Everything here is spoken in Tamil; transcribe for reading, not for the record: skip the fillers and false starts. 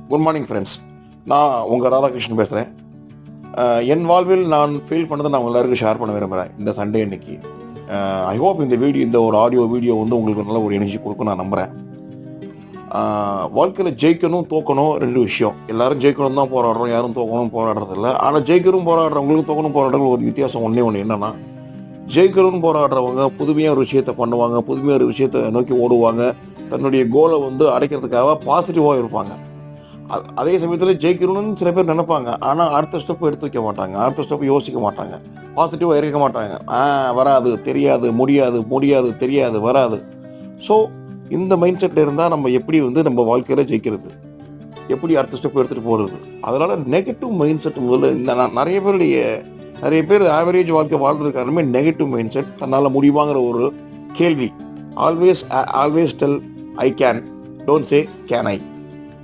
Good morning friends. நான் உங்கள் ராதாகிருஷ்ணன் பேசுகிறேன். என் வாழ்வில் நான் ஃபீல் பண்ணதை நான் எல்லாருக்கும் ஷேர் பண்ண விரும்புகிறேன் இந்த சண்டே அன்னைக்கு. ஐ ஹோப் இந்த ஒரு ஆடியோ வீடியோ வந்து உங்களுக்கு நல்ல ஒரு எனர்ஜி கொடுக்கும் நான் நம்புகிறேன். வாழ்க்கையில் ஜெயிக்கணும் தோக்கணும் ரெண்டு விஷயம். எல்லாரும் ஜெயிக்கணும் தான் போராடுறோம், யாரும் தோக்கணும் போராடுறதில்ல. ஆனால் ஜெயிக்கணும் போராடுறவங்களுக்கு தோக்கணும் போராடுறவங்க ஒரு வித்தியாசம் ஒன்று என்னென்னா, ஜெயிக்கணும்னு போராடுறவங்க புதுமையாக ஒரு விஷயத்தை பண்ணுவாங்க, புதுமையாக ஒரு விஷயத்தை நோக்கி ஓடுவாங்க, தன்னுடைய கோலை வந்து அடைக்கிறதுக்காக பாசிட்டிவாக இருப்பாங்க. அதே சமயத்தில் ஜெயிக்கணும்னு சில பேர் நினைப்பாங்க, ஆனால் அடுத்த ஸ்டெப் எடுத்து வைக்க மாட்டாங்க, அடுத்த ஸ்டெப் யோசிக்க மாட்டாங்க, பாசிட்டிவாக இருக்க மாட்டாங்க. வராது, தெரியாது, முடியாது தெரியாது, வராது. ஸோ இந்த மைண்ட் செட்டில் இருந்தால் நம்ம எப்படி வந்து நம்ம வாழ்க்கையில் ஜெயிக்கிறது, எப்படி அடுத்த ஸ்டெப் எடுத்துகிட்டு போகிறது? அதனால் நெகட்டிவ் மைண்ட் செட் முதல்ல இந்த நிறைய பேர் ஆவரேஜ் வாழ்க்கை வாழ்றதுக்கு காரணமே நெகட்டிவ் மைண்ட் செட். தன்னால் முடியுமாங்கிற ஒரு கேள்வி. Always tell I can, don't say can I.